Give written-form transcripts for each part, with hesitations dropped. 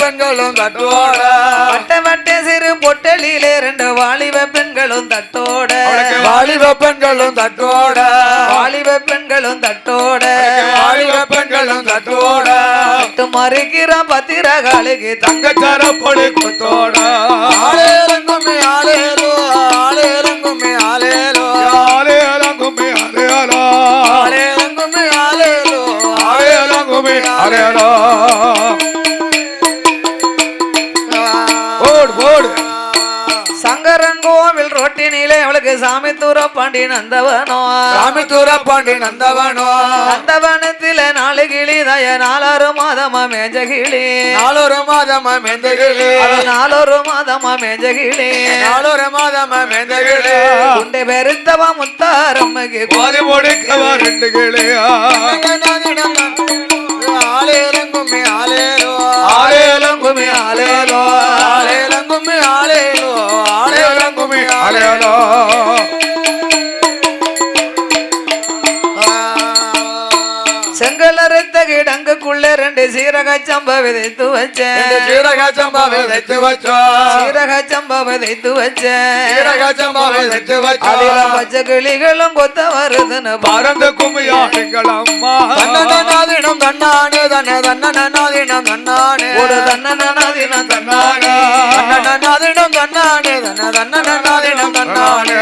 பெண்களும் தட்டோட வட்ட வட்ட சிறு பொட்டலிலே 2 வாலிப பெண்களும் தட்டோட வாலிப பெண்களும் தட்டோட வாலிப பெண்களும் தட்டோட வாலிப பெண்களும் தட்டோட மறுக்கிற பத்திரகாலுக்கு தங்கச்சார பொடி கொத்தோட ஆளேலங்குமே ஆளேலோ ஆளேலங்குமே ஆளேலோ ஆளேலங்குமே ஆளேலோ ஆளேலங்குமே ஆளேலோ ஆளேலங்குமே ஆளேலோ சங்கரன் கோவில் ரோட்டினிலே அவளுக்கு சாமி தூர பாண்டி நந்தவனோ சாமி தூர பாண்டி நந்தவனோ நந்தவனத்தில 4 கிளி தய 4 மாதமா மேஞ்ச கிளி 4 மாதமா மேஞ்ச கிளி 4 மாதமா மேஞ்ச கிளி 4 மாதமா மேஞ்ச கிளி குண்டை பெருத்தவா முத்தாரம்மைக்கு கோதி முடிக்கவா 2 கிளியா ஆளேலங்குமே ஆளேலோ ஆளேலங்குமே ஆளேலோ ஆளேலங்குமே ஆளேலோ ஆளேலங்குமே ஆளேலோ செங்கலறுத்த கிடங்குக்குள்ள 2 சீரக சம்பா விதைத்து வச்சேன் சீரக சம்பா விதைத்து வச்சோம் சீரக சம்பா விதைத்து வச்சேன் சீரக சம்பா விதைத்து வச்சோம் அதில பச்சை கிளிகளும் கொத்த வருதுன்னு பறந்து கும்மியாடுங்கள் அம்மா தன்னநாதினம் தன்னானே தன்ன தன்னநாதினம் தன்னானே ஒரு தன்னநாதினம் தன்னானே தன்னநாதினம் தன்னானே தன்ன தன்னநாதினம் தன்னானே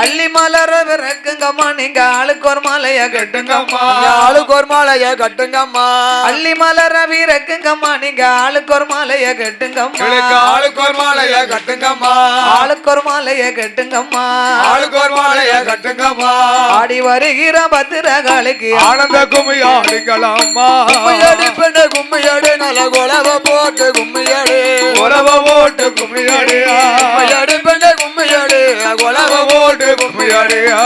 அள்ளி மலர விறக்குங்கம்மா நீங்க ஆளுக்கு ஒரு மாலைய கட்டுங்கம்மா ஆளுக்கு ஒரு மாலைய கட்டுங்கம்மா அள்ளி மலர விறக்குங்கம்மா நீங்க ஆளுக்கு ஒரு மாலைய கட்டுங்கம்மா ஆளுக்கு ஒரு மாலைய கட்டுங்கம்மா ஆளுக்கு ஒரு மாலைய கட்டுங்கம்மா ஆளுக்கு ஒரு மாலைய கட்டுங்கம்மா ஆடி வருகிற பத்திரகாலுக்கு ஆனந்த கும்மியாடுங்களம்மா கும்மியாடு பெண்ண கும்மியாடு நல்ல குலவ போட்டு கும்மியாடு குலவ போட்டு கும்மியாடு கும்மியாடு பெண்ண கும்மியாடு குலவ போட்டு கும்மியாடியா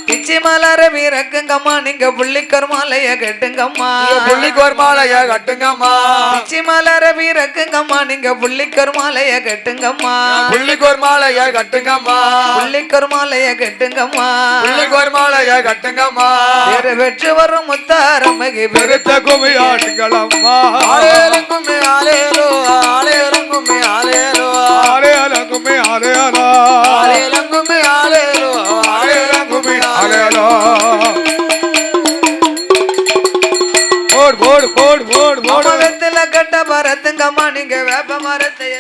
பிச்சி மலர வீரக்குங்கம்மா நீங்க புள்ளிக்கர் மாலைய கட்டுங்கம்மா புள்ளிக்கர் மாலைய கட்டுங்கம்மா பிச்சி மலர வீரக்குங்கம்மா நீங்க புள்ளிக்கர் மாலைய கட்டுங்கம்மா புள்ளிக்கர் மாலைய கட்டுங்கம்மா புள்ளிக்கர் மாலைய கட்டுங்கம்மா புள்ளிக்கர் மாலைய கட்டுங்கம்மா வேறு வெற்றி வரும் முத்தாரம்மைக்கு பெருத்த கும்மியாடுங்களம்மா ஆளேலங்குமே ஆளேலோ ஆளேலங்குமே ஆளேலோ ஆளேலங்குமே ஆளேலோ ஆளேலங்குமே ஆளேலோ ஆளேலங்குமே ஆளேலோ போடு போடு போடு போடு போடு வெத்தல கட்ட பரத்துங்கம்மா நீங்க வேப்ப மரத்தைய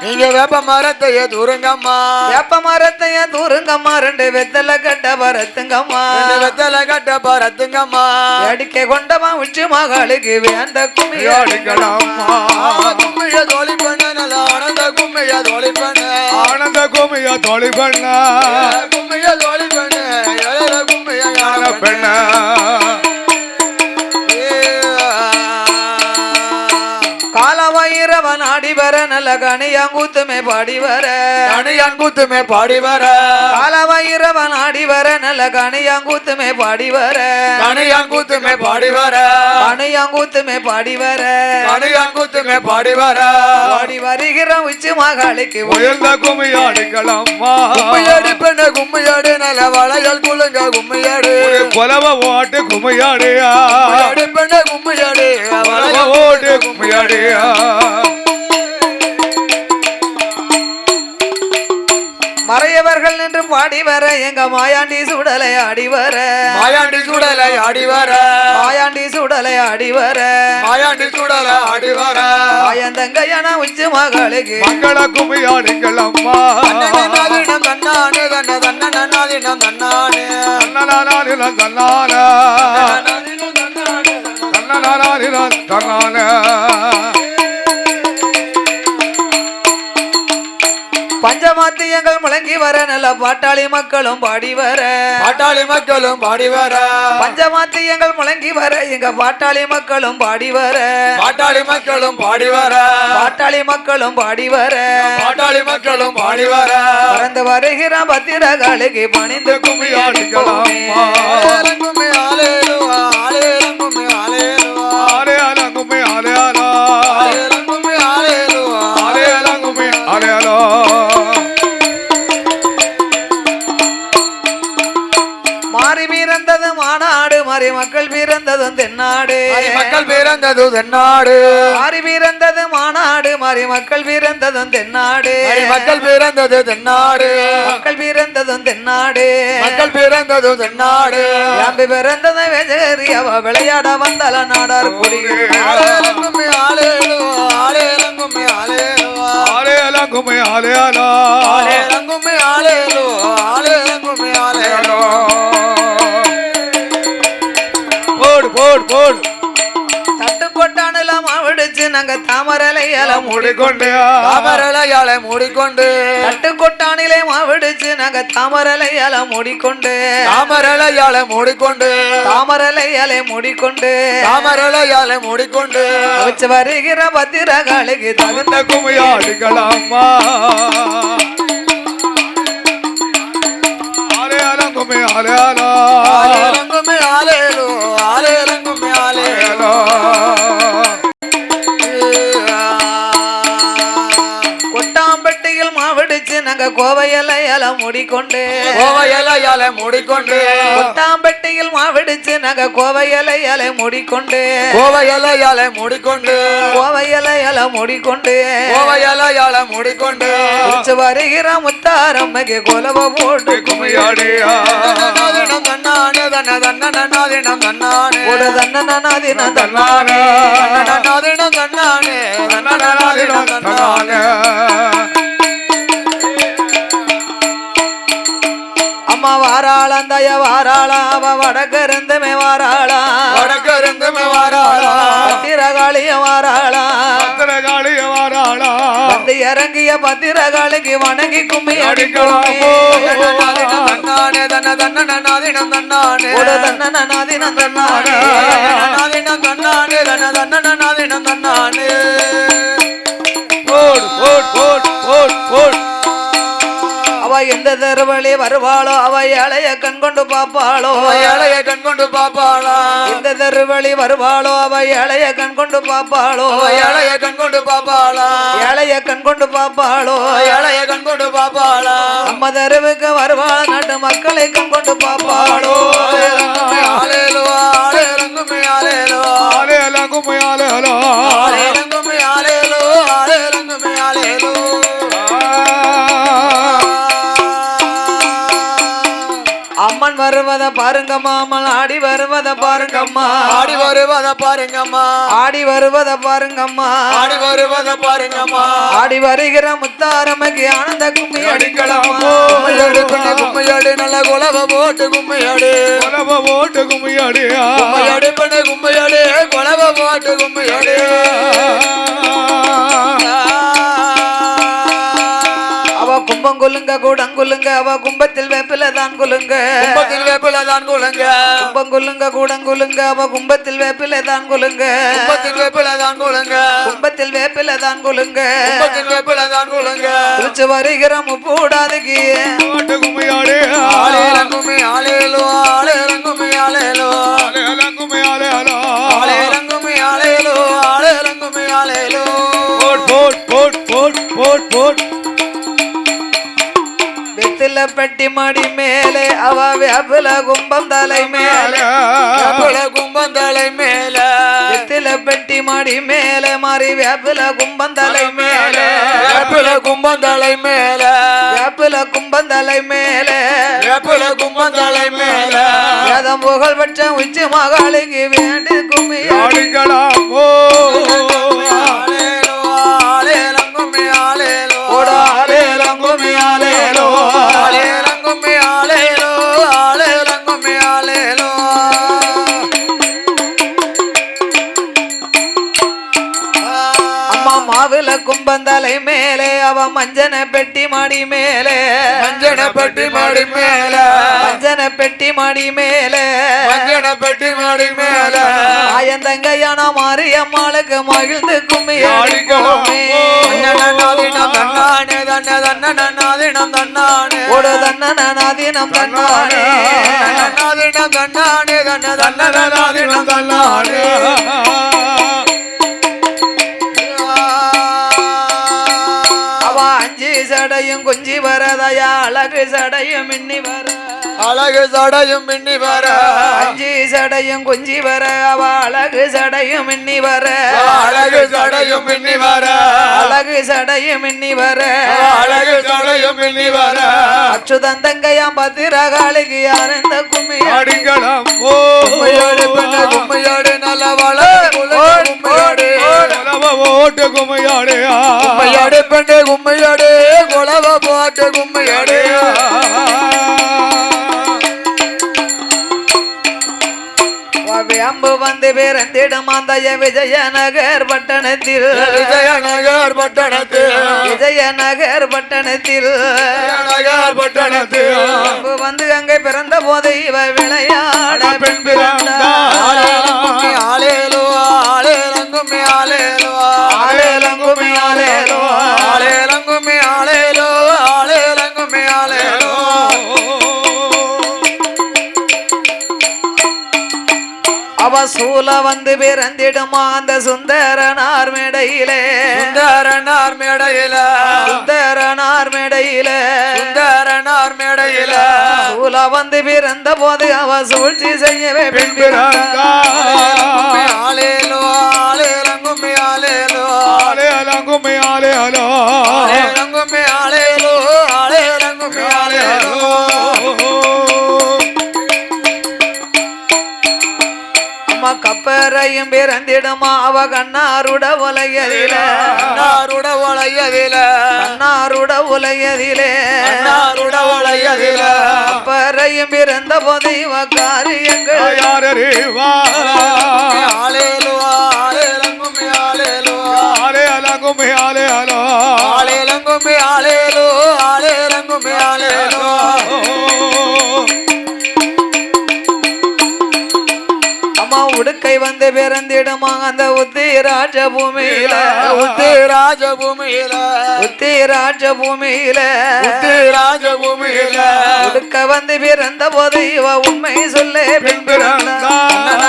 நீங்க வேப்ப மரத்தைய தூருங்கம்மா வேப்ப மரத்தைய தூருங்கம்மா 2 வெத்தல கட்ட பரத்துங்கம்மா 2 வெத்தல கட்ட பரத்துங்கம்மா அடிக்க கொண்டவா உச்சி மகளுக்கு வேந்த கும்மியாடுங்களம்மா கும்மிய தோழி பண்ண நல்ல ஆனந்த கும்மிய தோழி பண்ண ஆனந்த கும்மிய தோழி பண்ண கும்மிய தோழி பண்ண ஏழ கும்மிய ஞான பெண்ண காலவயிரவன் ஆடி வர நல்ல கனியாங்கூத்துமே பாடி வர கனியாங்கூத்துமே பாடி வர காலவயிரவன் ஆடி வர நல்ல கனியாங்கூத்துமே பாடி வர கனியாங்கூத்துமே பாடி வர கனியாங்கூத்துமே பாடி வர கனியாங்கூத்துமே பாடி வர பாடி வருகிற உச்சி மகளுக்கு உயர்ந்த கும்மியாடுங்களம்மா கும்மியாடு பெண்ண கும்மியாடு நல்ல வளையல் குலுங்க கும்மியாடு கொலவ ஓட்டு கும்மியாடியா பெண்ண கும்மியாடு வளைய ஓட்டு கும்மியாடியா மறையவர்கள் நின்று பாடி வர எங்க மாயாண்டி சுடலை ஆடி வர மாயாண்டி சுடலை ஆடி வர மாயாண்டி சுடலை ஆடி வர மாயாண்டி சுடலை ஆடி வர மாயந்தங்கையான உச்சி மகளுக்கு மங்கள கும்மியாடுங்களம்மா தன்னானே தன்னானே தன்னானே தன்னானே தன்னானே பஞ்சமாத்தியங்கள் முழங்கி வர நல்ல பாட்டாளி மக்களும் பாடி வர பாட்டாளி மக்களும் பாடி வர பஞ்சமாத்தியங்கள் முழங்கி வர எங்க பாட்டாளி மக்களும் பாடி வர பாட்டாளி மக்களும் பாடி வர பாட்டாளி மக்களும் பாடி வர பாட்டாளி மக்களும் பாடி வர பறந்து வருகிற பத்திரகாலுக்கு பணிந்து கும்மியாடுங்களம்மா ஆலேலங்குமே ஆலேலோ ஆலேலங்குமே ஆலேலோ ஆலேலங்குமே ஆலேலோ ஆலேலங்குமே ஆலேலோ ஆலேலங்குமே ஆலேலோ மாறி மக்கள் பிறந்ததும் தென்னாடு மக்கள் பிறந்தது தென்னாடு மாறி பிறந்தது மாநாடு மாறி மக்கள் பிறந்ததும் தென்னாடு மக்கள் பிறந்தது தென்னாடு மக்கள் பிறந்ததும் தென்னாடு மக்கள் பிறந்தது தென்னாடு அம்பி பிறந்ததை வெஜரி அவ விளையாட வந்தால நாடார் குடிகள் ஆலேலங்குமே ஆலேலோ ஆலேலங்குமே ஆலேலோ ஆலேலங்குமே ஆலேலோ ஆலேலங்குமே ஆலேலோ ஆலேலங்குமே ஆலேலோ போடு போடு போடு தட்டு கொட்டானுல மாவிடுச்சு நாங்க தாமரலையால மூடிக்கொண்டு தாமரலையால மூடிக்கொண்டு தட்டு கொட்டானிலே மாவிடுச்சு நாங்க தாமரலையால மூடிக்கொண்டு தாமரலையால மூடிக்கொண்டு தாமரலையாலே மூடிக்கொண்டு தாமரலையால மூடிக்கொண்டு வச்சு வருகிற பத்திரகாளிக்கு தகுந்த குமையாடிக்கலாமா ஆலேலங்குமே ஆலேலோ ஆலேலங்குமே ஆலேலோ ஆலேலங்குமே ஆலேலோ கொட்டாம்பட்டியில் மாவிடுச்சு நாங்க கோவையலையால மூடிக்கொண்டு கோவையலையால மூடிக்கொண்டு கொட்டாம்பட்டியில் மாவிடுச்சு நாங்க கோவையலையால மூடிக்கொண்டு கோவையலையால மூடிக்கொண்டு கோவையலையால மூடிக்கொண்டு கோவையலையால மூடிக்கொண்டு வச்சு வருகிற முத்தாரம்மைக்கு கொலவ போட்டு குமையாடியா தன்னாதினம் தன்னானே தன்ன தன்னநாதினம் தன்னானே ஒரு தன்னநாதினம் தன்னானே தன்னநாதினம் தன்னானே தன்னநாதினம் தன்னானே அம்மா வாராளாம் தய வாராளா அவ வடக்கருந்துமே வாராளா வடக்கருந்துமே வாராளா பத்திரகாளிய வாராளா பத்திரகாளிய வாராளா வந்து இறங்கிய பத்திரகாளிக்கு வணங்கி கும்மி அடிக்கலாமோ தன்னானே தன்ன தன்னநாதினம் தன்னானே ஒரு தன்னநாதினம் தன்னானே நாதினம் தன்னானே தன்ன தன்னநாதினம் தன்னானே போடு போடு போடு போடு போடு அவ எந்த தெருவழி வருவாளோ அவ ஏழைய கண் கொண்டு பாப்பாளோ ஏழைய கண் கொண்டு பாப்பாளா எந்த தெருவழி வருவாளோ அவ ஏழைய கண் கொண்டு பாப்பாளோ ஏழைய கண் கொண்டு பாப்பாளா ஏழைய கண் கொண்டு பாப்பாளோ ஏழைய கண் கொண்டு பாப்பாளா நம்ம தெருவுக்கு வருவாள நாட்டு மக்களை கண் கொண்டு பாப்பாளோ ஆலேலோ ஆலேலங்குமே ஆலேலோ ஆலேலங்குமே ஆலேலோ ஆலேலங்குமே ஆலேலோ ஆலேலங்குமே ஆலேலோ அம்மன் வருவத பாருங்க மாமல் ஆடி வருவத பாருங்கம்மா ஆடி வருவத பாருங்கம்மா ஆடி வருவத பாருங்கம்மா ஆடி வருவத பாருங்கம்மா ஆடி வருகிற முத்தாரமைக்கு ஆனந்த கும்மி அடிக்கலாமோ கும்மையாடு பண்ண கும்மையாடு நல்ல குலவ போட்டு கும்மையாடு குலவ போட்டு கும்மையாடு கும்மையாடு பண்ண கும்மையாடு குலவ போட்டு கும்மையாடு அவ கும்பம் கொல்லுங்க கூடங்குல்லுங்க அவ கும்பத்தில் வேப்பில தான் கொல்லுங்க கும்பத்தில் வேப்பில தான் கொல்லுங்க கும்பம் கொல்லுங்க கூடங்குல்லுங்க அவ கும்பத்தில் வேப்பில தான் கொல்லுங்க கும்பத்தில் வேப்பில தான் கொல்லுங்க கும்பத்தில் வேப்பில தான் கொல்லுங்க கும்பத்தில் வேப்பில தான் கொல்லுங்க குளிச்சு வருகிற முப்பூடாதுக்கு கும்மையாடு ஆலேலங்குமே ஆலேலோ ஆலேலங்குமே ஆலேலோ ஆலேலங்குமே ஆலேலோ ஆலேலங்குமே ஆலேலோ ஆலேலங்குமே ஆலேலோ போட் போட் போட் போட் போட் போட் வெத்தில பெட்டி மடி மேலே அவ வேப்பில கும்பம் தலை மேலே வேப்பில கும்பம் தலை மேல வெத்தில பெட்டி மடி மேலே மாறி வேப்பில கும்பம் தலை மேலே வேப்பில கும்பம் தலை மேல வேப்பில கும்பம் தலை மேலே வேப்பில கும்பம் தலை மேல வேதம் புகழ் பெற்ற உச்சி மகாளிக்கு வேண்டி கும்மி ஆடிக்கலாமோ ஆலேலோ ஆலேலங்குமே ஆலேலோ ஆலேலங்கும்மி ஆலேலோ ஆலேலங்குமே ஆலேலோ ஆலேலங்குமே ஆலேலோ அம்மா மாவில கும்பந்தலை மேலே அவ மஞ்சன பெட்டி மாடி மேலே மஞ்சன பெட்டி மாடி மேல மஞ்சன பெட்டி மாடி மேலே மஞ்சன பெட்டி மாடி மேல ஆயந்தங்கையான மாரியம்மாளுக்கு மகிழ்ந்து கும்மி ஆடிக்கலாமோ அடிக்கலாமே தன்னானே தன்ன தன்னநாதினம் தன்னானே ஒரு தன்னநாதினம் தன்னானே தன்னாதினம் தன்னானே தன்ன தன்னநாதினம் தன்னானே அவ அஞ்சி சடையும் குஞ்சி வரதயா அழகு சடையும் மின்னி வர அழகு சடையும் மின்னி வர அஞ்சி சடையும் குஞ்சி வர அவ அழகு சடையும் மின்னி வர அழகு சடையும் மின்னி வர அழகு சடையும் மின்னி வர அழகு சடையும் மின்னி வர அச்சுதன் தங்கையாம் பத்திரகாளிக்கு யாரெந்த கும்மி அடிங்களம் கும்மையாடு பெண்ண கும்மையாடு நல்லவள கும்மையாடு ஓட்டு கும்மையாடு கும்மையாடு பெண்ண கும்மையாடு குலவ போட்டு கும்மையாடு அம்பு வந்து பிறந்திடும் அந்த விஜயநகர் பட்டணத்தில் விஜயநகர் பட்டணத்தில் விஜயநகர் பட்டணத்தில் பட்டணத்தில் அம்பு வந்து அங்கே பிறந்த போது இவ விளையாட பெண் பிறந்தாள் ஆலேலோ ஆலேலங்குமே ஆலேலோ ஆலேலங்குமே ஆலேலோ ஆலேலங்குமே ஆலேலோ ஆலேலங்குமே ஆலேலோ அவ சூல வந்து பிறந்திடுமா அந்த சுந்தரனார் மேடையிலே சுந்தரனார் மேடையில சுந்தரனார் மேடையிலே சுந்தரனார் மேடையில சூல வந்து பிறந்த போது அவ சூழ்ச்சி செய்யவே பெண் பிறந்தாள் ஆலேலோ ஆலேலங்குமே ஆலேலோ ஆலேலங்குமே ஆலேலோ ஆலேலங்குமே ஆலேலோ ஆலேலங்குமே ஆலேலோ கப்பரையும் பிறந்திடுமா அவ கண்ணாருட உலகதில கண்ணாருட உலகதில கண்ணாருட உலகதிலே கண்ணாருட உலகதில கப்பரையும் பிறந்த போது இவ காரியங்கள் யாரறிவா ஆலேலோ ஆலேலங்குமே ஆலேலோ ஆலேலங்குமே ஆலேலோ ஆலேலங்குமே ஆலேலோ ஆலேலங்குமே ஆலேலோ உடுக்கை வந்து பிறந்திடுமா அந்த உத்தி ராஜபூமியில உத்தி ராஜபூமியில உத்தி ராஜபூமியில உத்தி ராஜபூமியில உடுக்க வந்து பிறந்த போது இவ உண்மை சொல்ல பெண் பிறந்தானே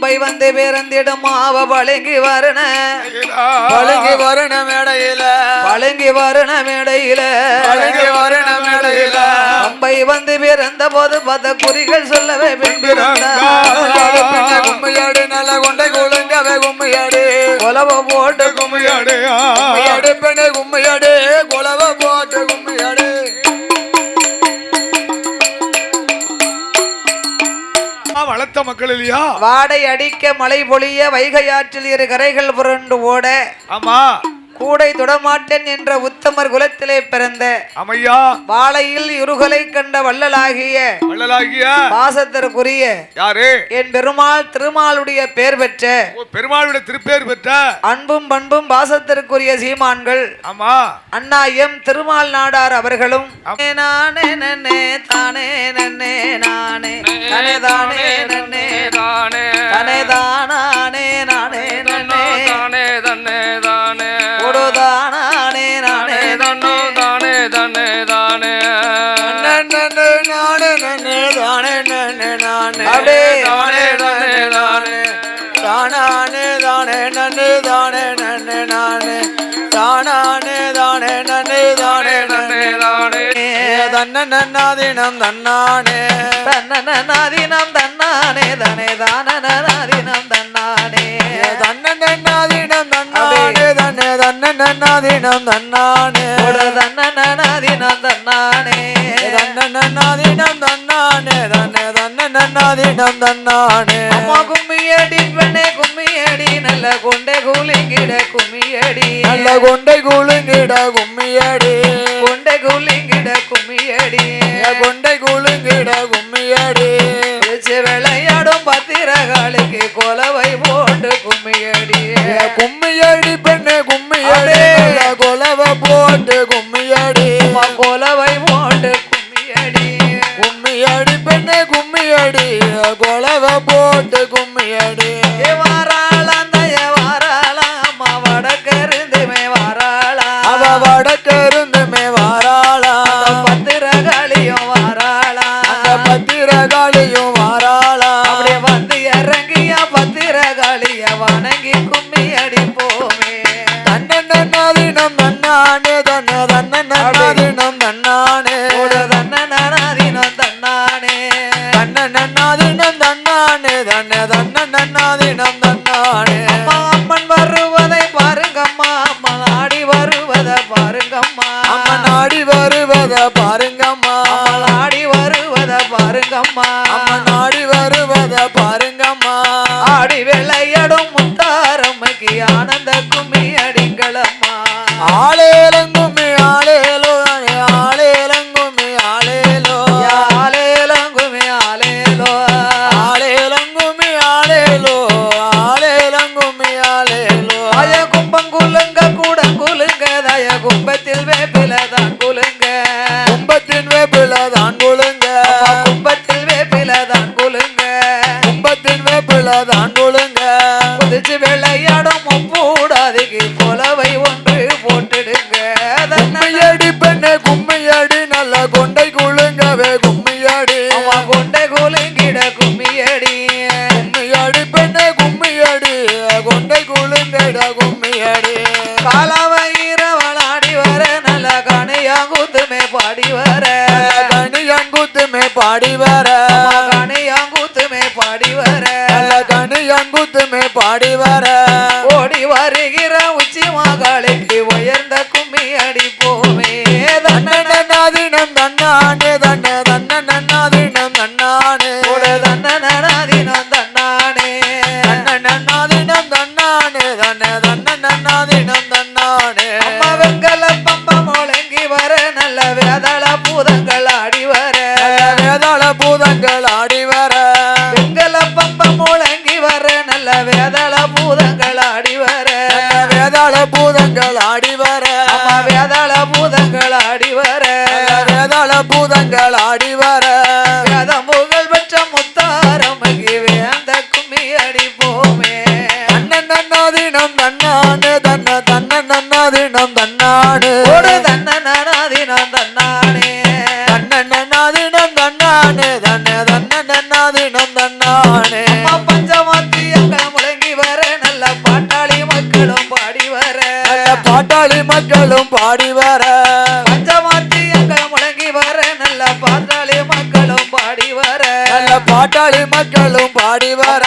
பம்பை வந்து பிறந்திடுமா அவ பழங்கி வரண பழங்கி வரண மேடையில பழங்கி வரண மேடையில பழங்கி வரண மேடையில பம்பை வந்து பிறந்த போது பத குறிகள் சொல்லவே பெண் கும்மையாடு நல்ல கொண்டை குழுங்கவே கும்மையாடு கொலவ போட்டு கும்மையாடு கும்மையாடு பெண்ணை கும்மையாடு கொலவ போட்டு கும்மையாடு வளர்த்த மக்கள் இல்லையா வாடை அடிக்க மழை பொழிய வைகை ஆற்றில் இரு கரைகள் புரண்டு ஓட ஆமா கூடை தொடமாட்டேன் என்ற உத்தமர் குலத்திலே பிறந்த அமையா வாழையில் இருகலை கண்ட வள்ளலாகிய பாசத்திற்குரிய யாரு என் பெருமாள் திருமாலுடைய பெயர் பெற்ற பெருமாளுடைய திருப்பேர் பெற்ற அன்பும் பண்பும் பாசத்திற்குரிய சீமான்கள் ஆமா அண்ணா எம் திருமால் நாடார் அவர்களும் நானே நன்னே தானே நன்னே நானே தானே தானே நன்னே தானே தானே தானே நானே நன்னே தானே தன்னே தானே தானே நானே தன்னோ தானே தன்னே தானே நன்னே நானே நன்னே தானே நன்னே நானே அடே தானே தன்னே தானே தானே தானே நன்னே தானே நன்னே நானே தானே தானே நன்னே தானே நன்னே தானே தன்னன்னாதினம் தன்னானே தன்னன்னாதினம் தன்னானே தனே தானனாதினம் தன்னானே தன்னன்னாதினம் தன்னானே தன்னே தன்னன்னாதினம் தன்னானே தன்னன்னாதினம் தன்னானே தன்னன்னாதினம் தன்னானே தன்னே தன்னன்னாதினம் தன்னானே அம்மா கும்மியடி பெண்ணே கும்மியடி நல்ல கொண்டை கூலிங்கிட கும்மியடி நல்ல கொண்டை கூலிங்கிட கும்மியடி கொண்டை கூலிங்கிட கும்மியடி கொண்டை கூலிங்கிட கும்மியடி விளையாடும் பத்திரகாலுக்கு கொலவை போட்டு கும்மியடி கும்மியடி பெண்ணே கும்மியடி கொலவை போட்டு கும்மியடி கொலவை போட்டு கும்மியடி கும்மியடி பெண்ணே கும்மியடி கொலவை போட்டு கும்மியடி வாராளாம் தய வாராளாம் வடக்கருந்துமே வாராளாம் அவ வடக்கருந்துமே வாராளாம் பத்திரகாளியும் வாராளாம் பத்திர தன்னன்னாதினம் தன்னானே தன்ன தன்னன்னாதினம் தன்னானே அம்மன் வருவதை பாருங்கம்மா அம்மன் ஆடி வருவதை பாருங்கம்மா அம்மன் ஆடி வருவத பாருங்கம்மா ஆடி வருவதை பாருங்கம்மா அம்மன் ஆடி வருவத பாருங்கம்மா ஆடி விளையாடும் முத்தாரம்மைக்கு ஆனந்த கும்மி அடிங்களம்மா ஆளேலங்கும்மி ஆளேலோ ஆளேலங்கும்மி ஆளேலோ ஆலேலங்குமி ஆலேலோ ஆளேலங்கும்மி ஆளேலோ ஆளேலங்கும்மி ஆளேலோ அய கும்பம் குலுங்க கூட குலுங்க தய கும்பத்தில் வேப்பில தான் குலுங்க கும்பத்தின் வேப்பில தான் குலுங்க கும்பத்தில் வேப்பில தான் குலுங்க கும்பத்தின் வேப்பில தான் குலுங்க குதிச்சு விளையாடும் முப்பூடாதிக்கு புலவை ஒன்று போட்டுடுங்க கும்மியடி பெண்ணே கும்மியடி நல்ல கொண்டை குலுங்கவே கும்மியடி கொண்டை குலுங்கிட கும்மியடி கும்மியடி பெண்ணே கும்மியடி கொண்டை குலுங்கட கும்மியடி காலவயிரவளாடி வர நல்ல கணியாங்குத்துமே பாடி வர கணியங்குத்துமே பாடி வர கணியாங்குத்துமே பாடி வர நல்ல கணியங்குத்துமே பாடி வர ஓடி வருகிற உச்சி மகளுக்கு உயர்ந்த கும்மி அடிப்போமே தன்னன்னாதினம் தன்னானே தன்ன தன்னன்னாதினம் தன்னானே தன்னதினம் தன்னானே தன்னன்னாதினம் தன்னானே தன்ன தன்னன்னாதினம் தன்னானே அம்மா வெங்கல பம்பம் முழங்கி வர நல்ல வேதள பூதங்கள் ஆடி வர வேதாள பூதங்கள் ஆடி வர வெங்கல பம்பம் முழங்கி வர நல்ல வேதள பூதங்கள் ஆடி வர வேதாள பூதங்கள் ஆடி வர அம்மா வேதள பூதங்கள் ஆடி வர வேதாள பூதங்கள் ஆடி வர வேதம் புகழ் பெற்ற முத்தாரம்மகி வேந்த கும்மி அடிப்போமே தன்னன்னாதினம் தன்னானே தன்ன தன்னன்னாதினம் தன்னானே ஒரு தன்னதினம் தன்னானே தன்னன்னாதினம் தன்னானே தன்ன தன்னன்னாதினம் தன்னானே அம்மா பஞ்சமாத்தி அங்க முழங்கி வர நல்ல பாட்டாளி மக்களும் பாடி வர பாட்டாளி மக்களும் பாடி வர பஞ்சமாத்தி அங்க முழங்கி வர நல்ல பாட்டாளி மக்களும் பாடி வர நல்ல பாட்டாளி மக்களும் பாடி வர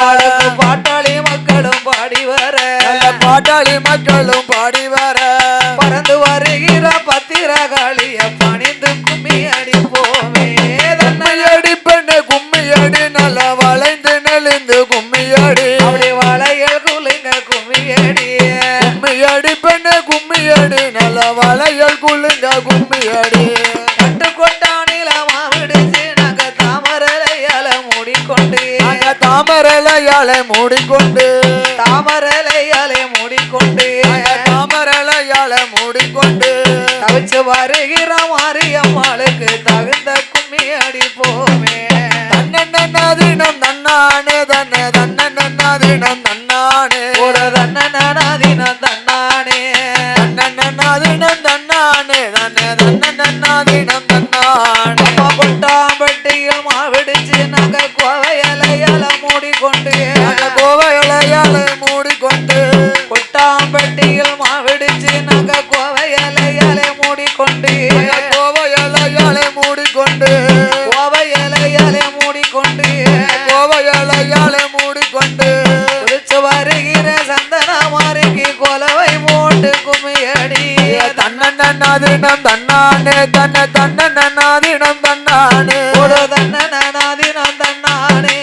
பாட்டாளி மக்களும் பாடி வர நல்ல பாட்டாளி மக்களும் பாடி வர பறந்து வருகிற பத்திரகாளிய பணிந்து கும்மி அடிப்போமே கும்மியடி பெண்ணே கும்மியடி நல்ல வளைந்து நெளிந்து கும்மியடி அப்படி வளையல் குலுங்க கும்மியடி கும்மியடி பெண்ணே கும்மியடி நல்ல வளையல் குலுங்க கும்மியடி கட்டு கொண்டானில மாவிடுச்சு நாங்க தாமரையால மூடிக்கொண்டு அங்க தாமரலையாலை மூடிக்கொண்டு தாமரையாலே மூடிக்கொண்டு அங்க தாமரலையாலை மூடிக்கொண்டு தவிச்சு வருகிற மாரியம்மாளுக்கு தகுந்த கும்மி அடிப்போமே தன்னன்னாதினம் தன்னானே தன்ன தன்னன்னாதினம் தன்னானே ஒரு தன்னதினம் தன்னானே தன்னன்னாதினம் தன்னானே தன்ன தன்னன்னாதினம் தன்னானே அம்மா கொட்டாம்பட்டியில் மாவிடுச்சு நாங்க கோவையலையால மூடிக்கொண்டு அங்க கோவையலையாலை மூடிக்கொண்டு கொட்டாம்பட்டியில் மாவிடுச்சு நாங்க கோவையலையாலே மூடிக்கொண்டு அங்க கோவையலையாலை மூடிக்கொண்டு கோவையலையாலே மூடிக்கொண்டு கோவையலையாலை மூடிக்கொண்டு குதிச்சு வருகிற சந்தன மாறிக்கு கொலவை போட்டு கும்மியடி தன்னன்னாதினம் தன்னானே தன்ன தன்னன்னாதினம் தன்னானே ஒரு தன்னதினம் தன்னானே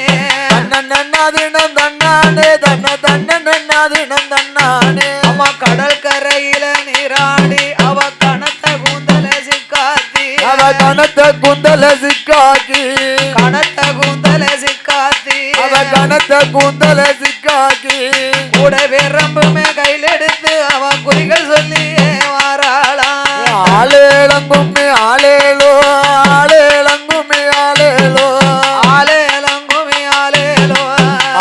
தன்னன்னாதினம் தன்னானே தன்ன தன்னன்னாதினம் தன்னானே அம்மா கடல் கரையில நீராடி அவ கணத்த கூந்தல சிக்காத்தி அவ கணத்த குந்தல சிக்காக்கி கணத்த கூந்தல சிக்காத்தி அவ கணத்த குந்தல சிக்காக்கி கூடவே ரம்புமே கையில் எடுத்து அவ குறிகள் சொல்லி வாராளாம் ஆளேலங்கும்மி ஆளேலோ ஆளேலங்கும்மி ஆளேலோ ஆலேலங்குமி ஆலேலோ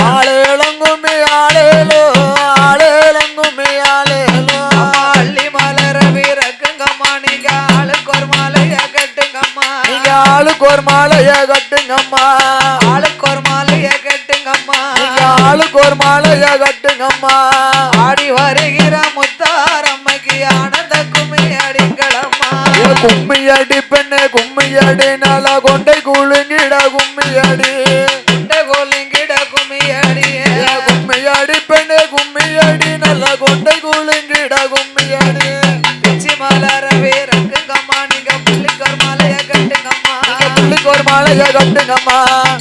ஆளேலங்கும்மி ஆளேலோ ஆளேலங்கும்மி ஆளேலோ அம்மா அள்ளி மலர வீரக்குங்கம்மா நீங்க ஆளுக்கு ஒரு மாலைய கட்டுங்கம்மா நீங்க ஆளுக்கு ஒரு மாலைய கட்டுங்கம்மா ஆளுக்கு ஒரு மாலைய கட்டுங்கம்மா நீங்க ஆளுக்கு ஒரு மாலைய கட்டுங்கம்மா ஆடி வருகிற முத்தாரம்மைக்கு ஆனந்த கும்மி அடிங்களம்மா கும்மியடி பெண்ணே கும்மியடி நல கொண்டை குலுங்கிட கும்மியடி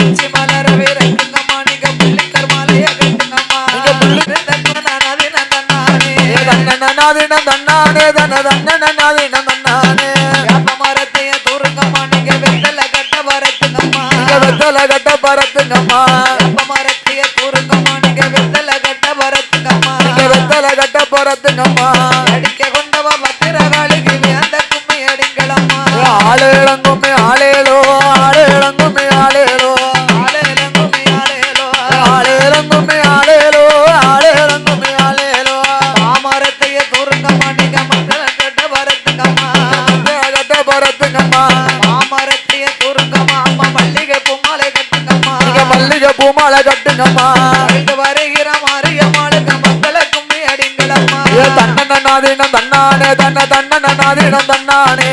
உச்சி மலரவே ரெக்குங்கம்மா நீங்க புள்ளிக்கர் மாலைய கட்டுங்கம்மா தன்னனாதினம் தன்னானே தன்னனாதினம் தன்னானே தன்னனாதினம் தன்னானே வேப்ப மரத்தைய தூருங்கம்மா நீங்க வெத்தல கட்ட பரத்துங்கம்மா வெத்தல கட்ட பரத்துங்கம்மா வேப்ப மரத்தைய தூருங்கம்மா நீங்க வெத்தல கட்ட பரத்துங்கம்மா வெத்தல கட்ட பரத்துங்கம்மா அடிக்க கொண்டவ பத்திரகாளிக்கு அந்த கும்மி அடிங்களம்மா ஆளேளங்கும்மி ஆளேலோ ஆளேளங்கும்மி ஆளேலோ ஆலேலங்கும்மி ஆலேலோ ஆளேளங்கும்மி ஆளேலோ ஆளேளங்கும்மி ஆளேலோ மாமரத்தைய தூருங்கம்மா நீங்க மங்கள கட்ட பரத்துங்கம்மா கட்ட பரத்துங்கம்மா மாமரத்தைய தூருங்கம்மா அம்மா மல்லிகை பூமாலை கட்டுங்கம்மா மல்லிகை பூமாலை கட்டுங்கம்மா வாழ்ந்து வருகிற மாரியம்மாளுக்கு மங்கள கும்மி அடிங்களம்மா தன்னனாதினம் தன்னானே தன்னனாதினம் தன்னானே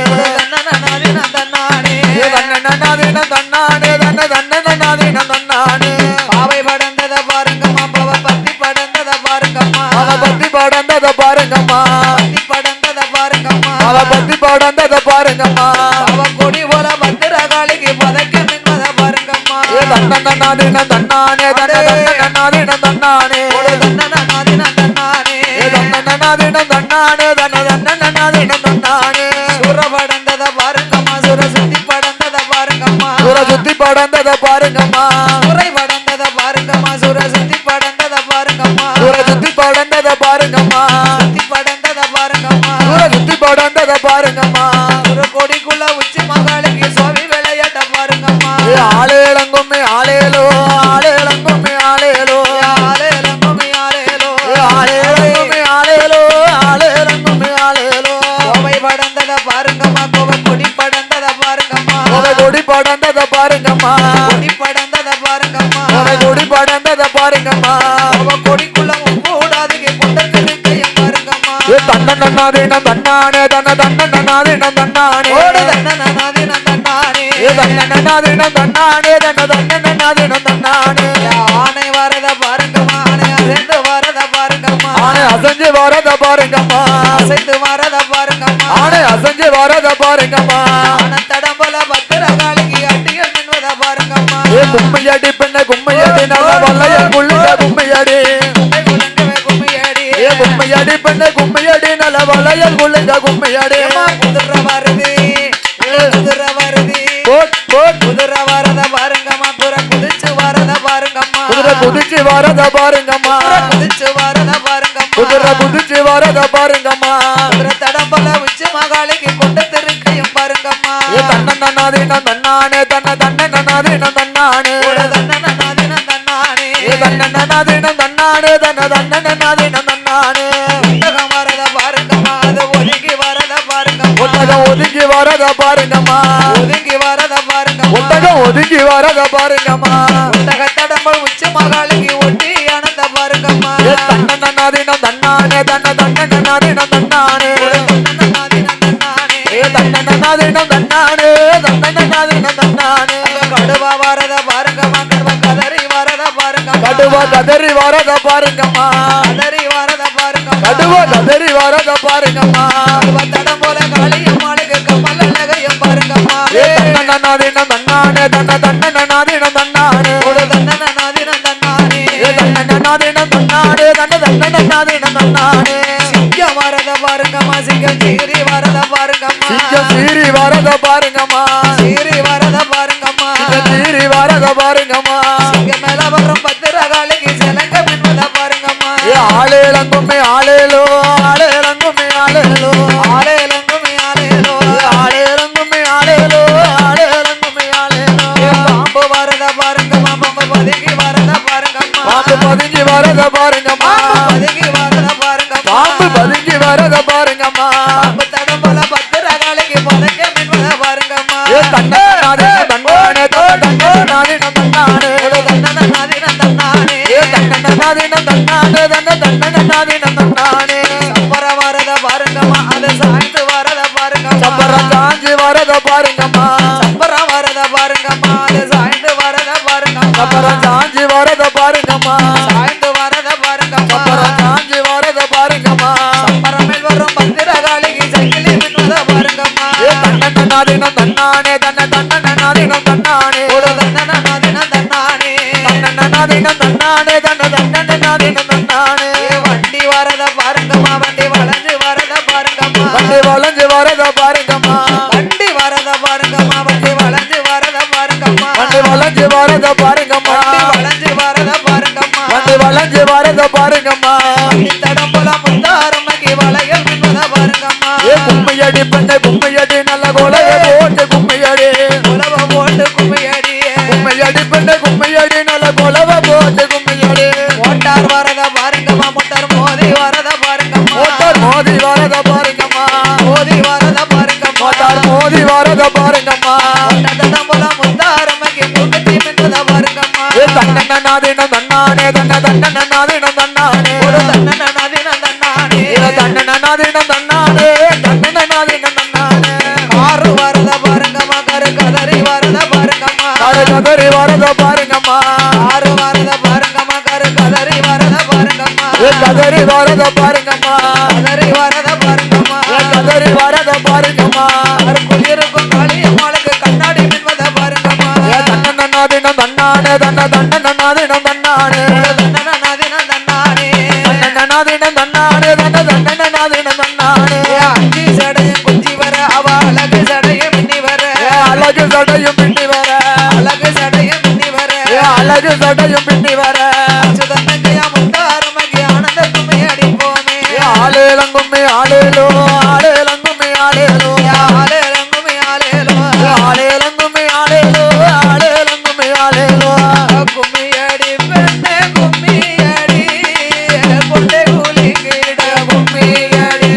தன்னனாதினம் தன்னானே தன்னனாதினம் தன்னானே தன்னனாதினம் தன்னானே பாவை படந்தத பாருங்கம்மா பவ பத்தி படந்தத பாருங்கம்மா அவ பத்தி படந்தத பாருங்கம்மா பத்தி படந்தத பாருங்கம்மா அவ பத்தி படந்தத பாருங்கம்மா அவ கொடி போல பத்திரகாளிக்கு பதக்க நின்மத பாருங்கம்மா தன்னனாதினம் தன்னானே தன்னனாதினம் தன்னானே தன்னனாதினம் தன்னானே தன்னனாதினம் தன்னானே தன்னனாதினம் தன்னானே சுர படந்தத பாருங்கம்மா சுர சுத்தி படந்தத பாருங்கம்மா சுர சுத்தி படந்தத பாருங்கம்மா சுரை படந்தத பாருங்கம்மா சுர சுத்தி படந்தத பாருங்கம்மா சுர சுத்தி படந்தத பாருங்கம்மா சுத்தி படந்தத பாருங்கம்மா சுர சுத்தி படந்தத பாருங்கம்மா சுர கொடிக்குள்ள உச்சி மகாளுக்கு சுவாமி விளையாட்ட பாருங்கம்மா ஆளேளங்கும்மி ஆளேலோ ஆளேளங்கும்மி ஆளேலோ ஆலேலங்கும்மி ஆலேலோ ஆளேளங்கும்மி ஆளேலோ ஆளேளங்கும்மி ஆளேலோ கோவை படந்தத பாருங்கம்மா கோவை கொடி படந்தத பாருங்கம்மா கொடி படந்தத பாருங்கம்மா கொடி படந்தத பாருங்கம்மா கொடி படந்தத பாருங்கம்மா கோவை கொடிக்குள்ள உப்பு விடாதுக்கு கொண்ட திருக்கையும் பாருங்கம்மா தன்னனாதினம் தன்னானே தன்னனாதினம் தன்னானே ஓடு தன்னனாதினம் தன்னானே தன்னனாதினம் தன்னானே தன்னனாதினம் தன்னானே ஆனை வரத பாருங்கம்மா ஆனை அசைந்து வரத பாருங்கம்மா ஆனை அசைஞ்சு வரத பாருங்கம்மா அசைந்து வரத பாருங்கம்மா ஆனை அசைஞ்சு வரத பாருங்கம்மா ஆன தடம்பல பத்திரகாளிக்கு அட்டிகள் நின்வத பாருங்கம்மா கும்மையடி பெண்ண கும்மையடி நல்ல வல்லைய குள்ளிட கும்மையடி கும்பை குலங்கவே கும்மியடி கும்மையடி பெண்ண கும்மையடி நல்ல வல்லைய குள்ளிட கும்மையடி குதிரை வருது குதிரை வருது போட் போட் குதிரை வரத பாருங்கம்மா குதிரை குதிச்சு வரத பாருங்கம்மா குதிரை குதிச்சு வரத பாருங்கம்மா குதிச்சு வரத பாருங்கம்மா குதிரை குதிச்சு வரத பாருங்கம்மா குதிரை தடம்பல உச்சி மகாளிக்கு கொண்ட திருக்கையும் பாருங்கம்மா தன்னனாதினம் தன்னானே தன்னனாதினம் தன்னானே தன்னனாதினம் தன்னானே தன்னனாதினம் தன்னானே தன்னனாதினம் தன்னானே ஒட்டகம் வரத பாருங்கம்மா அது ஒதுங்கி வரத பாருங்கம்மா ஒட்டகம் ஒதுங்கி வரத பாருங்கம்மா ஒதுங்கி வரத பாருங்கம்மா ஒட்டகம் ஒதுங்கி வரத பாருங்கம்மா ஒட்டக தடம்பல் உச்சி மகாளிக்கு ஒட்டி ஆனந்த பாருங்கம்மா தன்னனாதினம் தன்னானே தன்னனாதினம் தன்னானே தன்னனாதினம் தன்னானே தன்னனாதினம் தன்னானே தன்னனாதினம் தன்னானே கடுவா வரத பாருங்கம்மா கடுவா கதறி வரத பாருங்கம்மா கடுவா கதறி வரத பாருங்கம்மா கதறி வரத பாருங்கம்மா கடுவா கதறி வரத பாருங்கம்மா கடுவா தடம் போல காளியம்மாளுக்கு கமல் அழகையும் பாருங்கம்மா தன்னனாதினம் தன்னானே தன்னனாதினம் தன்னானே தன்னனாதினம் தன்னானே தன்னனாதினம் தன்னானே தன்னனாதினம் தன்னானே சிங்கம் வரத பாருங்கம்மா சிங்கம் சீரி வரத பாருங்கம்மா சிங்கம் சீரி வரத பாருங்கம்மா சீரி வரத பாருங்கம்மா சீரி வரத பாருங்கம்மா சிங்கம் மேல வரும் பத்திரகாளிக்கு சிலங்க மின்வத பாருங்கம்மா ஆளேளங்கும்மி ஆளேலோ ஆளேளங்கும்மி ஆளேலோ ஆலேலங்கும்மி ஆலேலோ ஆளேளங்கும்மி ஆளேலோ ஆளேளங்கும்மி ஆளேலோ பாம்பு வரத பாருங்கம்மா பாம்பு பதுங்கி வரத பாருங்கம்மா பாம்பு பதுங்கி வரத பாருங்கம்மா பதுங்கி வரத பாருங்கம்மா பாம்பு பதுங்கி வரத பாருங்கம்மா பாம்பு தடம்பல பத்திரகாளிக்கு பதக்க மின்வத பாருங்கம்மா தன்னனாதினம் தன்னானே தன்னனாதினம் தன்னானே தன்னனாதினம் தன்னானே தன்னனாதினம் தன்னானே தன்னனாதினம் தன்னானே சப்பர வரத பாருங்கம்மா அது சாய்ந்து வரத பாருங்கம்மா சப்பரம் சாஞ்சி வரத பாருங்கம்மா சப்பர வரத பாருங்கம்மா அது சாய்ந்து வரத பாருங்கம்மா சப்பரம் சாஞ்சி வரத பாருங்கம்மா சாய்ந்து வரத பாருங்கம்மா சப்பரம் சாஞ்சி வரத பாருங்கம்மா சப்பரமேல் வரும் பத்திரகாளிக்கு சங்கிலி மின்வத பாருங்கம்மா தன்னனாதினம் தன்னானே தன்னனாதினம் தன்னானே தன்னனாதினம் நாதினம் தன்னானே தன்ன தன்னன நாதினம் தன்னானே வண்டி வரத பாருங்கம்மா வண்டி வளைஞ்சு வரத பாருங்கம்மா வண்டி வளைஞ்சு வரத பாருங்கம்மா வண்டி வரத பாருங்கம்மா வண்டி வளைஞ்சு வரத பாருங்கம்மா வண்டி வளைஞ்சு வரத பாருங்கம்மா வளைஞ்சு வரத பாருங்கம்மா வண்டி வளைஞ்சு வரத பாருங்கம்மா தடம் போல முத்தாரம்மக்கு வளையல் மின்வத பாருங்கம்மா ஏ கும்மையடி பெண்ணை கும்மையடி நல்ல கோலைய போட்டு கும்மையடி உலவ போட்டு கும்மியடி கும்மையடி பெண்ணை கும்மையடி நல்ல கோலவ போட்டு கும்மையடி மோட்டார் வரத பாருங்கம்மா மோட்டார் மோதி வரத பாருங்கம்மா மோட்டார் மோதி வரத பாருங்கம்மா மோதி வரத பாருங்கம்மா மோட்டார் மோதி வரத பாருங்கம்மா தடம் போல முத்தாரம்மக்கு முகத்தி மின்வத பாருங்கம்மா ஏ தன்னன நாதினம் தன்னானே தன்ன தன்னன நாதினம் தன்னானே ஒரு தன்னன நதினம் தன்னானே ஏ தன்னன நாதினம் தன்னானே தன்னன நாதினம் தன்னானே காரு வரத பாருங்கம்மா கரு கதறி வரத பாருங்கம்மா காரு கதறி வரத பாருங்கம்மா காரு வரத பாருங்கம்மா கரு கதறி வரத பாருங்கம்மா ஏ கதறி வரத பாருங்கம்மா கதறி வரத பாருங்கம்மா ஏ கதறி வரத பாருங்கம்மா குளிருக்கும் காளியம்மாளுக்கு கண்ணாடி மின்வத பாருங்கம்மா ஏ தன்னன நாதினம் தன்னானே தன்ன தன்னன நாதினம் தன்னானே தன்னன நதினம் தன்னானே தன்னன நாதினம் தன்னானே தன்ன தன்னன நாதினம் தன்னானே அஞ்சி சடையும் குஞ்சி வர அவ அழகு சடையும் மின்னி வர ஏ அழகு சடையும் பின்னி வர அழகு சடையும் மின்னி வர ஏ அழகு சடையும் பின்னி வர சுதன்னக்கையா முத்தாரம்மக்கு ஆனந்த கும்மி அடிப்போமே ஆளேலங்கும்மி ஆளேலோ ஆளேலங்கும்மி ஆளேலோ ஆலேலங்கும்மி ஆலேலோ ஆளேலங்கும்மி ஆளேலோ ஆளேலங்கும்மி ஆளேலோ கும்மி அடி பெண்ணே கும்மி அடி கொண்டே கூலி கீட கும்மி அடி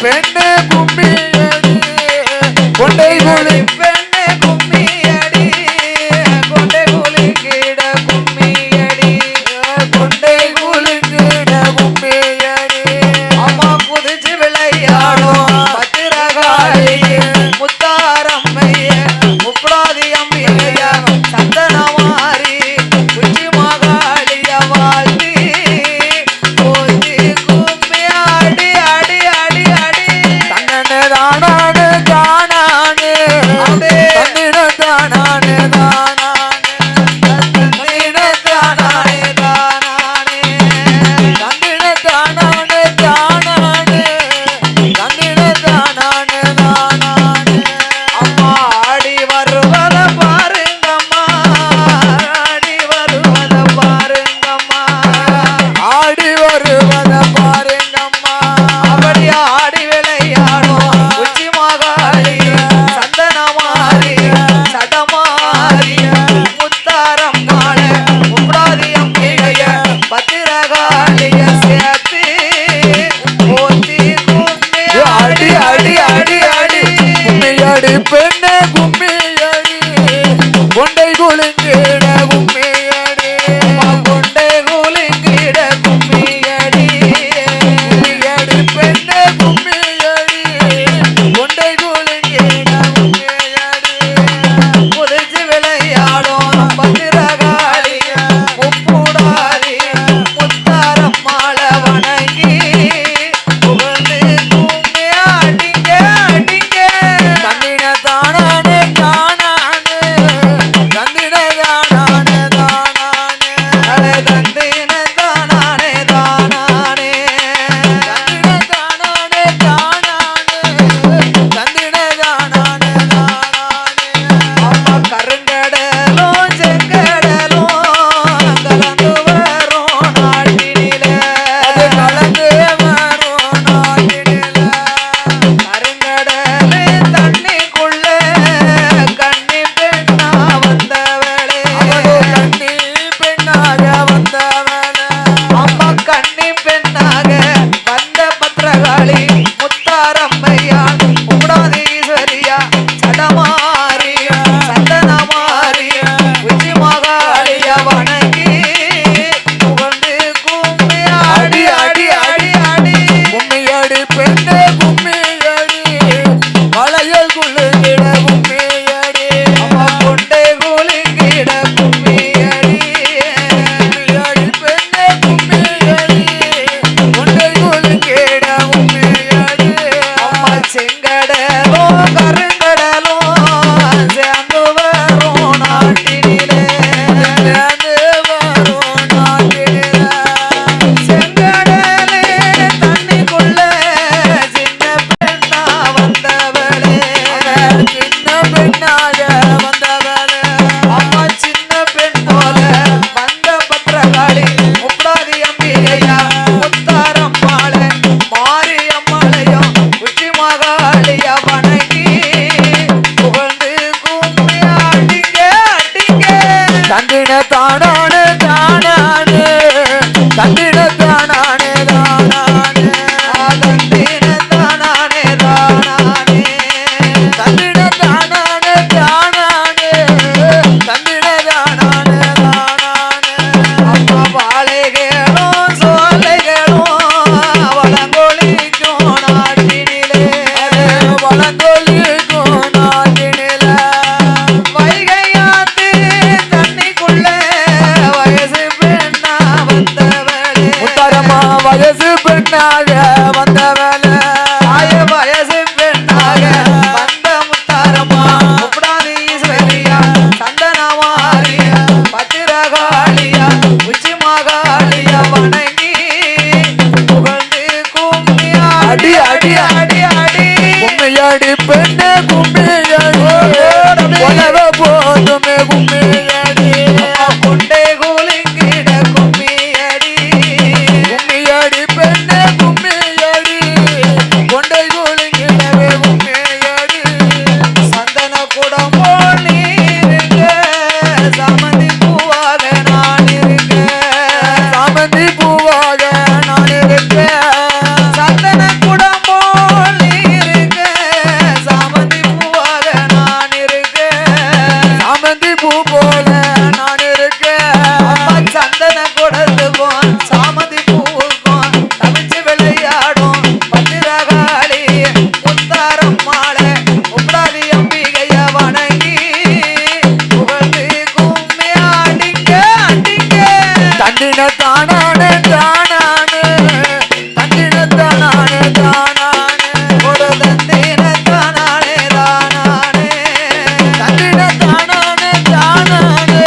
பெண்ணே கும்மி அடி கொண்டை கூலி பெண்ணே கும்மி அடி கொண்டே கூலி கீட கும்மி அடி கொண்டை கூலி கீட கும்மி அடி அம்மா குதிச்சு விளையாடும் பத்திரகாளி முத்தாரம்மைய முப்படாதி அம்மைய சந்தனமாரி குச்சி மகாளிய வாழ்த்தி போத்தி கும்மி அடி அடி அடி அடி தன்னனே தானானே தானானே அடே. தன்னிட தானானே தானானே தன்னிட தானானே தானானே தன்னிட தானானே தானானே தன்னிட தானானே தானானே அம்மா ஆடி வருவத பாருங்கம்மா ஆடி வருவத பாருங்கம்மா ஆடி வருவத பாருங்கம்மா அப்படி ஆடி விளையாடும் உச்சி மகாளி சந்தனமாரி சடமாரி முத்தாரம் காண முப்படாதி அம்மைய பத்திரகாளிய சேர்த்து போத்தி கும்மி அடி அடி அடி அடி கும்மியடி பெண்ணே கும்மியடி கொண்டை குலுங்கிட கும்மியடி கொண்டே கூலிங்கிட கும்மியடி கும்மியடி பெண்ணே கும்மியடி கொண்டை குலுங்கிட கும்மியடி குதிச்சு விளையாடும் பத்திரகாளி முப்புடாரி முத்தாரம் மாலை வணங்கி புகழ்ந்து கும்மி அடிங்க அடிங்க தன்னிட தானானே தானானே தன்னிட தந்தின தானானே தானானே தந்தின தானானே தானானே தந்தின தானானே தானானே தந்தின தானானே தானானே தந்தின தானானே தானானே அம்மா வாழைகளும் சோலைகளும் வளங்கொழிக்கும் நாட்டினிலே வளங்கொழிக்கும் நாட்டினில வைகையாத்து தண்ணிக்குள்ள வயசு பெண்ணா வந்தவளே முத்தாரம்மா வயசு பெண்ணாக வந்தவள ஆய வயசு பெண்ணாக வந்த முத்தாரம்மா முப்படாதி ஈஸ்வரியா சந்தனமாரியா பத்திரகாளியா உச்சி மகாளியா வணங்கி புகழ்ந்து கும்மியா அடி அடி அடி அடி கும்மியடி பெண்ணே கும்மியடி உலக போதுமே கும்மியடி கொண்டே கூலிங்கிட கும்மியடி கும்மியடி பெண்ணே கும்மியடி கொண்டை கூலிங்கிடவே கும்மியடி சந்தன குடம் போல் நீ இருக்க சமந்தி பூவாக நான் இருக்க சாமந்தி பூவாக நான் இருக்கேன் சந்தன குடம் போல் நீ இருக்க சாமந்தி பூவாக நான் இருக்க சாமந்தி பூ போல நான் இருக்கேன் அம்மா சந்தன குடத்துக்கும் சாமந்தி பூவுக்கும் தவிச்சு விளையாடும் பத்திரகாளி முத்தாரம் மாலை முப்படாதி அம்பிகைய வணங்கி புகழ்ந்து கும்மி அடிங்க அடிங்க தந்தின தானானே தானானே தந்தின தானானே தானானே ஒரு தந்தின தானானே தானானே தந்தின தானானே தானானே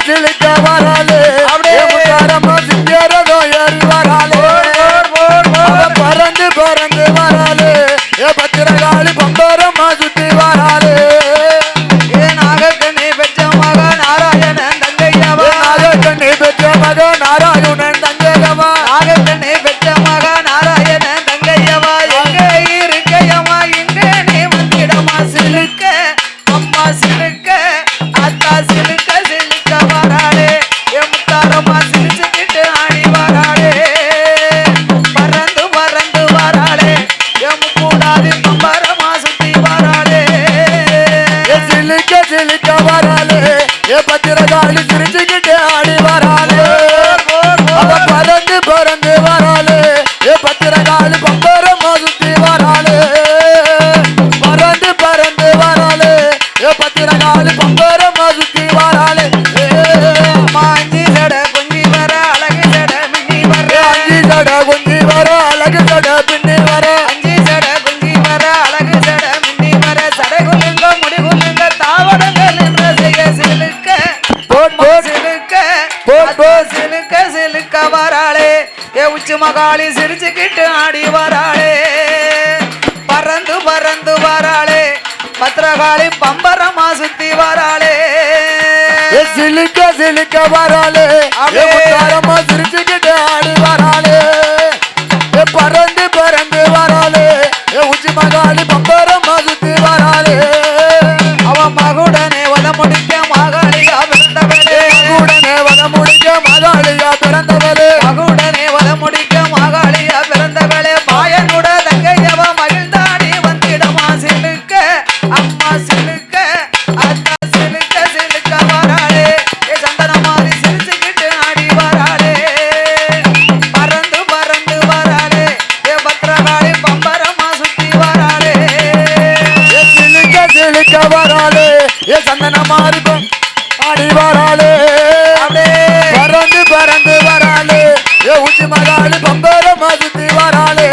சிலிக்க வராளே முத்தாரம்மா சிங்கரதோ ஏறி வராளே பறந்து பறந்து வராளே பத்திரகாளி பம்பரம்மா சுத்தி வராளே நாகக்கண்ணி பெற்ற மக நாராயணன் தங்கையவா நாகக்கண்ணி பெற்ற மக நாராயணன் தங்கையவா நாகக்கண்ணி பெற்ற மக நாராயணன் தங்கையவா எங்கே இருக்கையம்மா இங்கே நீ வந்திடமா சிலுக்க அம்மா சிலுக்க அத்தா சிலுக்க சிலுக்க வராளே முத்தாரம்மா சிரிச்சுக்கிட்டு ஆடி வராளே பறந்து பறந்து வராளே கூடாது பம்பரமா சுத்தி வராளே சிலிக்க சிலிக்க வராளே பத்திரகாளி சிரிச்சுக்கிட்டு ஆடி வராளே பறந்து பறந்து வராளே பத்திரகாளி பம்பரம்மா சுத்தி வராளே பறந்து பறந்து வராளே பத்திரகாளி பம்பரம்மா சுத்தி வராளே மாஞ்சி சட குஞ்சி வர அழகு சட மின்னி வர அஞ்சி சட குஞ்சி வர அழகு சட பின்னி வர அஞ்சி சட குஞ்சி வர அழகு சட மின்னி வர சடைகுலுங்க முடிகுலுங்க தாவடங்கள் என்ற செய்ய சிலுக்க போட் போட் சிலுக்க போட் போட் சிலுக்க சிலுக்க வராளே உச்சி மகாளி சிரிச்சுக்கிட்டு ஆடி வராளே பறந்து பறந்து வராளே பத்திரகாளி பம்பரமா சுத்தி வராளே சிலிக்க சிலிக்க வராளே முத்தாரம்மா சிரிச்சுக்கிட்டு ஆடி வராளே பறந்து பறந்து வராளே உச்சி மகாளி பம்பரம்மா சுத்தி வராளே அவன் மகுடனே வத முடிக்க மகாளியா பிறந்தவளே உடனே வர முடிக்க மகாளியா பிறந்தவளே மகுடனே வத முடிக்க மகாளியா பிறந்தவளே மாயனுட தங்கையவ மகிழ்ந்தாடி வந்திடமா சிலுக்க அம்மா சிலுக்க அத்தா சிலுக்க சிலுக்க வராளே சந்தன மாதிரி சிரிச்சுக்கிட்டு ஆடி வராளே பறந்து பறந்து வராளே பத்திரகாளி பம்பரமா சுத்தி வராளே சிலிக்க சிலிக்க வராளே சந்தன மாறிக்கும் ஆடி வராளே பறந்து பறந்து வராளே உச்சி மகாளி பம்பரம்மா சுத்தி வராளே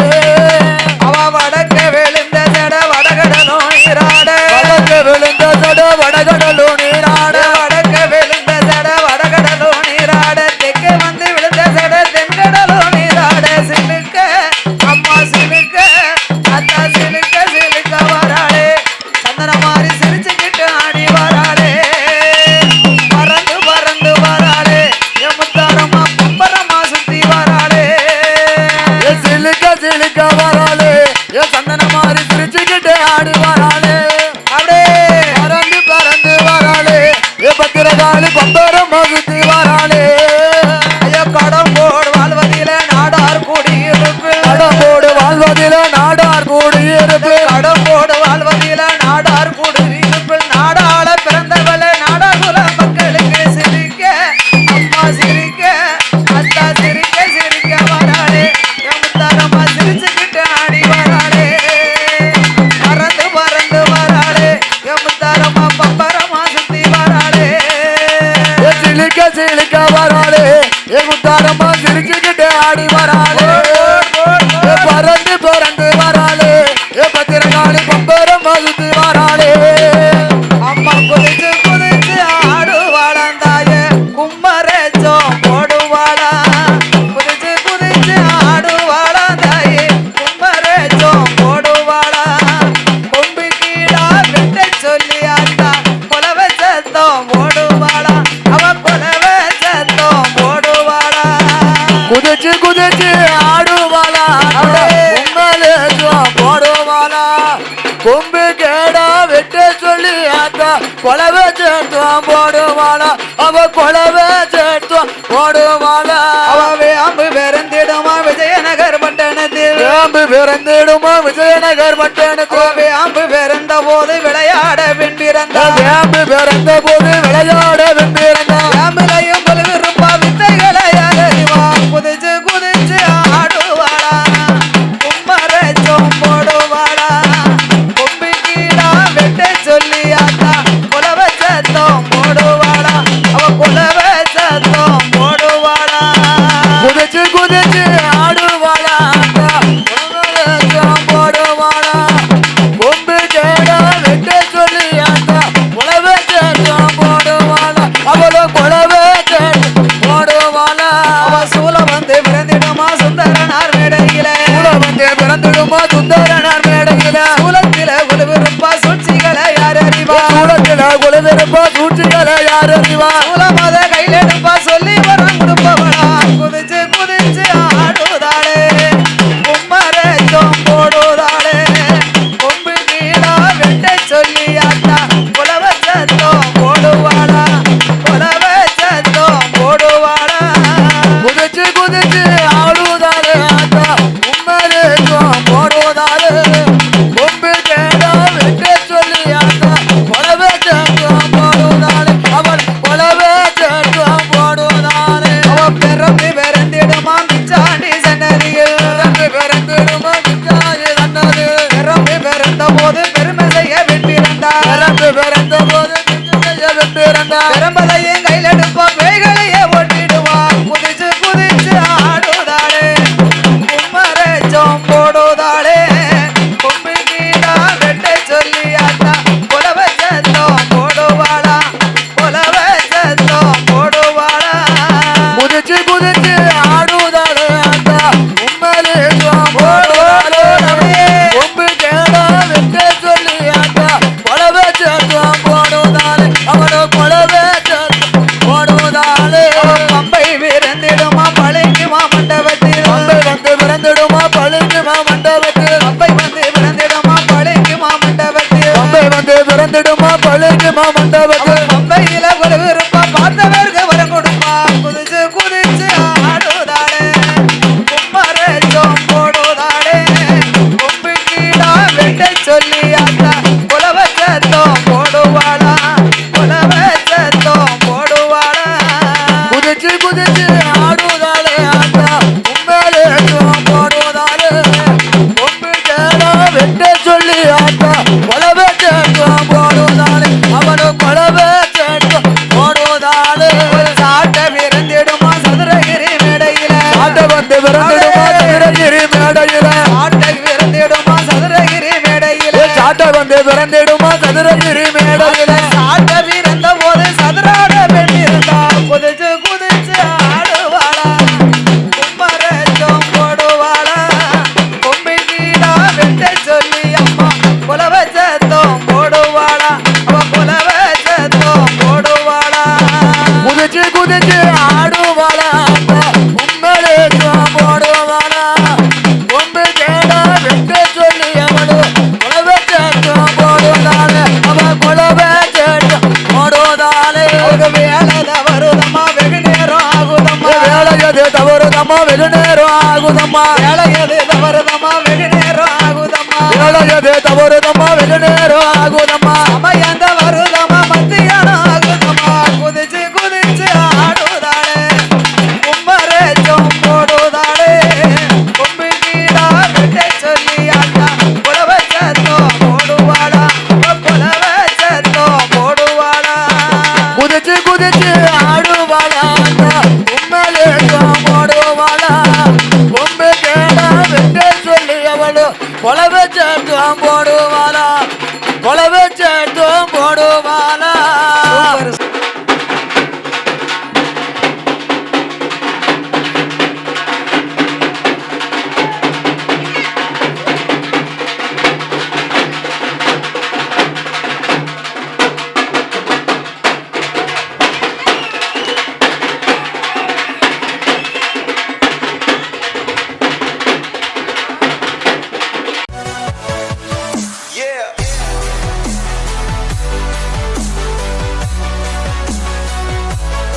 அவ வடக்க விழுந்த ஜட வடகடலும் நீராட வடக்கு விழுந்த சட வடகடலு நீராட வடக்க விழுந்த ஜட வடகடலும் நீராட தெற்கே வந்து விழுந்த ஜட தென்கடலும் நீராட சிலுக்க அம்மா சிலுக்க அத்தா சிலுக்க சிலுக்க வராளே சந்தன மாதிரி சிரிச்சுக்கிட்டு ஆடி வராளே பறந்து பறந்து வராளே முத்தாரம்மா பம்பரமா சுத்தி வராளே சிலிக்க சிலிக்க வராளே சந்தன மாறி சிரிச்சுக்கிட்டு ஆடி வராளே அப்படியே பறந்து பறந்து வராளே பத்திரகாளி பம்பரம்மா சுத்தி வராளே ஐயோ கடம்போடு வாழ்வதில நாடார் கூடியிருப்பு கடம்போடு வாழ்வதில நாடார் கூடியிருப்பு கடம்போடு வாழ்வதில நாடார் கூடியிருப்பு நாடாள பிறந்தவள நாடாகுல மக்களுக்கு சிரிக்க அம்மா சிரிக்க அத்தா சிரிக்க சிரிக்க வராளே முத்தாரம்மா சிரிச்சுக்கிட்டு ஆடி வராளே பறந்து பறந்து வராளே முத்தாரம்மா பம்பரமா சுத்தி வராளே சிலிக்க சிலிக்க வராளே முத்தாரம்மா சிரிச்சுக்கிட்டு ஆடி வராளே பறந்து பறந்து வராளே பத்திரகாளி பம்பரம்மா சுத்தி வராளே அம்மா குதிச்சு குதிச்சு ஆடுவாளாந்தாய கும்மரச்சோம் போடுவாளா குதிச்சு குதிச்சு ஆடுவாளாந்தாய கும்மரச்சோம் போடுவாளா கொம்பு கீழா வெட்ட சொல்லி ஆத்தா கொலவ சத்தம் போடுவாளா அவ கொலவ சத்தம் போடுவாளா குதிச்சு குதிச்சு ஆடுவாளா உண்மையிலே போடுவாளா கொம்பு கேடா வெட்ட சொல்லி ஆத்தா கொலவை சேர்த்துவான் போடுவாளா அவ கொலவை சேர்த்துவான் போடுவாளா அவ வேம்பு பெருந்திடுமா விஜயநகர் பட்டணத்தில் வேம்பு பிறந்திடுமா விஜயநகர் பட்டணத்தில் வேம்பு பிறந்த போது விளையாட பின் பிறந்த வேம்பு பிறந்த போது விளையாட வெம்பிறந்தான் வேம்பிலையும் கொலுவிருப்பா வித்தைகளை அறிவா குதிச்சு குதிச்சு ஆடுவாளா கும்மரச்சோம் போடுவாளா கொம்பு கீழா வெட்ட சொல்லி ஆத்தா குலவ சத்தம் போடுவாளா அவ குலவ சத்தம் போடுவாளா குதிச்சு குதிச்சு ஆடுவாளா போடுவாளா கொம்பு கேடா வெட்ட சொல்லி ஆத்தா உழவை சேர்த்துவான் போடுவாளா யாருப்பா சூழ்ச்சிகளை யார் அறிவா சூலமத கையில எடுப்பா சொல்லி வரம் கொடுப்பவளா குதிச்சு குதிச்சு ஆடுதாளே கும்மரச்சோம் போடுதாளே கொம்பு கீழா வெட்ட சொல்லி ஆட்டா குலவச்சத்தோம் போடுவாளா குலவச்சத்தோம் போடுவாளா குதிச்சு குதிச்சு ஆடுதாலே ஆட்டா உம்மரேஜம் போடுவதாலே கொம்பு கேடா வெட்ட சொல்லி ஆட்டா கொலவச்சத்தோம் போடுவதாலே அவள் கொலவச்சத்தோம் போடுவதாலே அவன் பிறந்து பிறந்திடுமா மிச்சாண்டி சன்னதியில் பிறந்திடுமா மிச்சாயி தன்னது பிறந்து பிறந்த போது பெருமை செய்ய வெற்றிருந்தார் பிறந்த போது வெற்றிருந்தார் பெரும்பதையும் கையில் எடுப்பா பேய்களையே ஓட்டிடுவான் குதிச்சு குதிச்சு ஆடுதாளே கும்மரச்சோம் போடுதாளே கொம்பு கீழா வெட்ட சொல்லி ஆட்டா குலவச்சத்தோம் போடுவாளா குலவச்சத்தோம் போடுவாளா குதிச்சு குதிச்சு ஆடுதாலே ஆட்டா உம்மரேஜம் போடுவாளே கொம்பு கேடா வெட்ட சொல்லி ஆட்டா கொலவச்சத்தோம் போடுவதாலே அவனோ கொலவச்சத்தோம் போடுவதாலே பம்பை விருந்திடுமா பழங்குமா மண்டபத்தில் பம்பை வந்து பிறந்திடுமா பழுங்குமா மண்டபத்தில் பம்பை வந்து விழுந்திடுமா பழங்குமா மண்டபத்தில் பம்பை வந்து பிறந்திடுமா பழுங்குமா மண்டபத்தில் பம்பையில ஒரு விருப்பா பார்த்தவருக்கு வரம் கொடுப்பா குதிச்சு குதிச்சு ஆடுதாளே கும்மரச்சோம் போடுதாளே கொம்பு கீழா வெட்ட சொல்லி ஆட்டா குலவச்சத்தோம் போடுவாளா குலவச்சத்தோம் போடுவாளா குதிச்சு குதிச்சு ஆடுவதாலே ஆட்டா உம்மரேஜம் போடுவதாலே கொம்பு கேடா வெட்ட சொல்லி ஆட்டா கொலவச்சத்தோம் போடுவதாலே அவனோ கொலவச்சத்தோம் போடுவதாலே சாட்ட விருந்திடுமா சதுரகிரி மேடையில ஆட்ட வந்து பிறந்திடுமா சதுரகிரி மேடையில சாட்டை விருந்திடுமா சதுரகிரி மேடையில சாட்ட வந்து பிறந்திடுமா சதுரகிரி மேடையில சாட்ட விருந்த போது சதுராட பெண்ணிருந்தா குதிச்சு குதிச்சு ஆடுவாளா கும்மரச்சோம் போடுவாளா கொம்பு கீழா வெட்ட சொல்லி அம்மா குலவச்சத்தோம் போடுவாளா அவ குலவச்சத்தோம் போடுவாளா குதிச்சு குதிச்சு ஆடுவாளா உம்மரேஜம் போடுவாளா கொம்பு கேடா வெட்ட சொல்லி அவளோ கொலவச்சத்தோம் போடுவதாலே அவ கொலவச்சத்தோம் போடுவதாலே ஒரு வேலை வருதம்மா வெகு நேரம் ஆகுதம்மா வேலையது தவறுதம்மா வெகு நேரம் ஆகுதம்மா வேலையது தவறுதம்மா வெகு நேரம் ஆகுதம்மா வேலையது தவறுதம்மா வெகு நேரம் ஆகுதம்மா